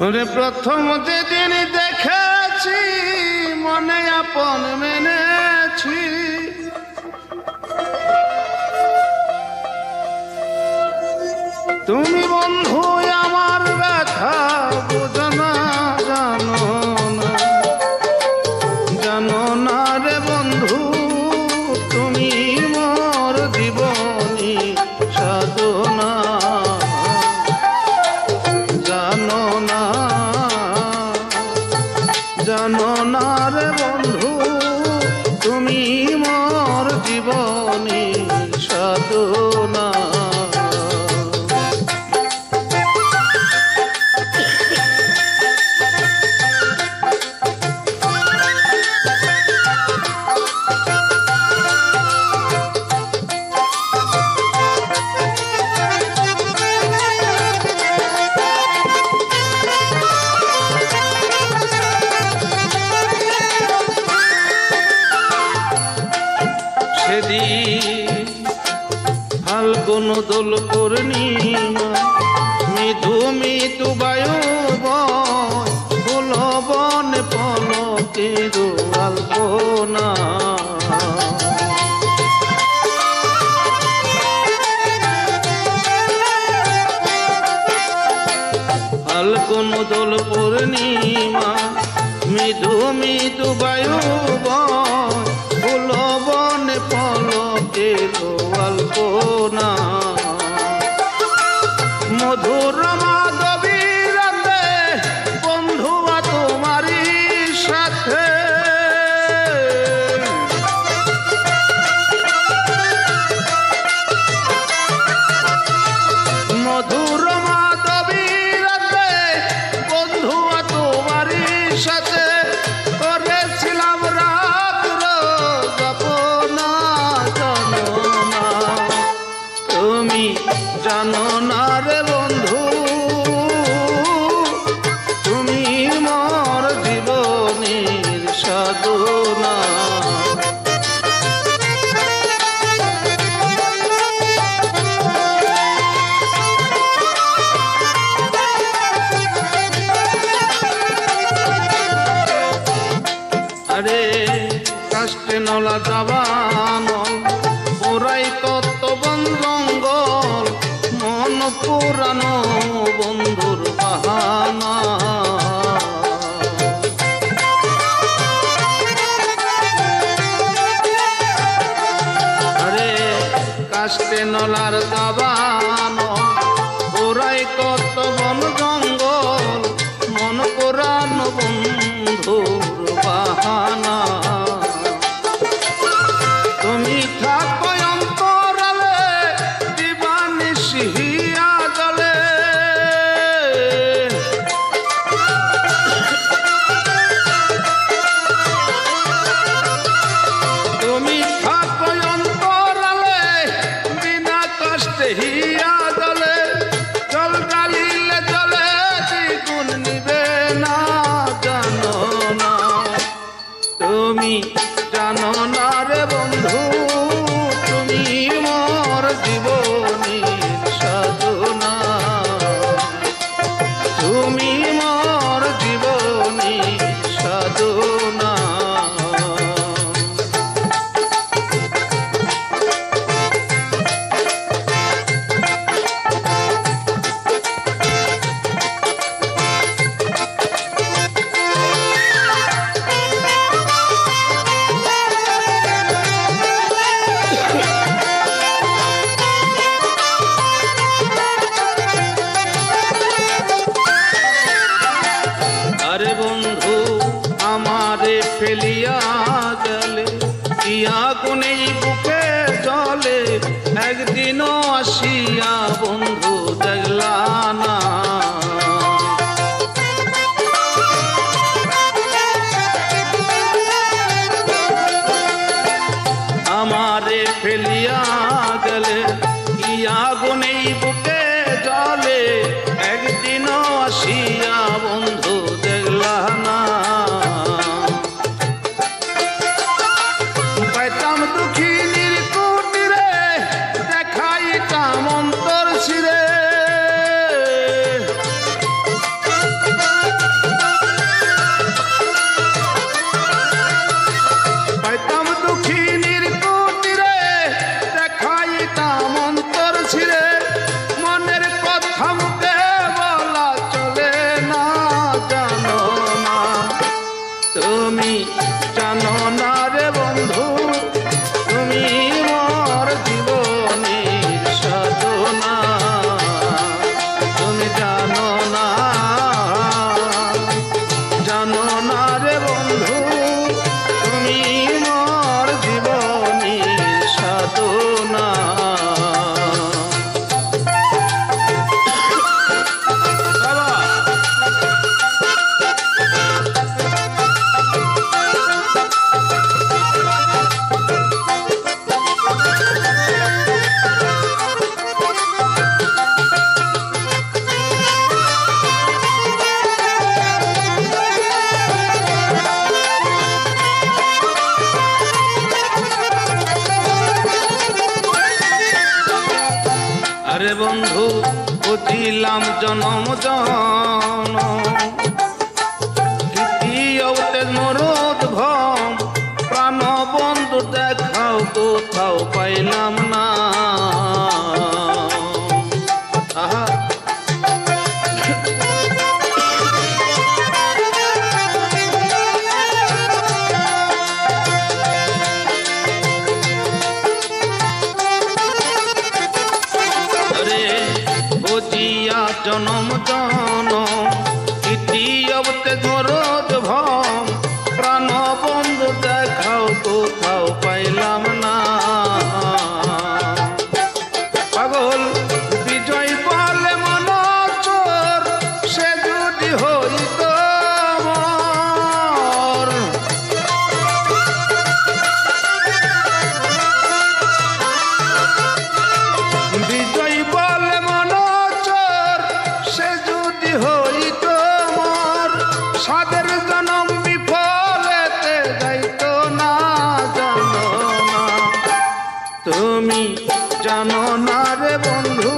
ওরে প্রথম যেদিন দেখেছি মনে আপন মেনেছি, তুমি বন্ধু আমার ব্যথা বুঝো না, জানো না রে বন্ধু, তুমি মোর জীবনী সাধনা, জানো না রে বন্ধু, তুমি মোর জীবনী সাধনা। ফাল্গুন দোল পূর্ণিমা, মৃদু মৃদু বায়ু ফুল বন পলকের আলপনা, ফাল্গুন দোল পূর্ণিমা, মৃদু মৃদু বায়ু ফুল বন পলকের আলপনা, মধুর মাধবী রাতে বন্ধুয়া তোমারই সাথে, মধুর মাধবী রাতে বন্ধুয়া তোমারই সাথে করেছিলাম রাত্র যাপনা, তুমি জানো না রে বন্ধু, তুমি মোর জীবনের সাধনা। আরে কাষ্টে নলা যাবানল পুরাই কত বন জঙ্গল, মন পুরানো বন্ধুর বাহানা, আরে কাষ্টে নলার দাবানল পুরাই কত বন জঙ্গল, মন পুরানো বন্ধুর বাহানা, তুমি থাকো অন্তরালে দিবানিশি হিয়া জলে, তুমি থাকো অন্তরালে বিনা কষ্টে হিয়া জলে, জল ডালিলে জলে দ্বিগুণ নিবে না, জানো না, তুমি জানো না রে বন্ধু, তুমি মোর জীবনের সাধনা, তুমি মোর জীবনের সাধনা। আরে বন্ধু আমারে ফেলিয়া গেলে কি আগুনে বুকে জলে, একদিনও আসিয়া বন্ধু দেখলা না, আমারে ফেলিয়া গেলে কি আগুনে বুকে জলে, একদিনও আসিয়া বন্ধু দেখলা না, পাইতাম দুঃখিনীর কুটিরে দেখাইতাম অন্তর ছিরে, আরে বন্ধু বুঝিলাম জনম জন দ্বিতীয়তে মরুদ ভম প্রাণ বন্ধু দেখাও কোথাও পাইলাম না আহা বুঝিয়া জনম জন দ্বিতীয়তে মরুদ ভম প্রাণ বন্ধু দেখাও কোথাও পাইলাম না পাগল বিজয় বলে মন চোর সে যদি হইত মোর বিজয় বলে মন চোর সে যদি হইত মোর সাদের জনম বিফলেতে যাইত না জানো না তুমি জানো না রে বন্ধু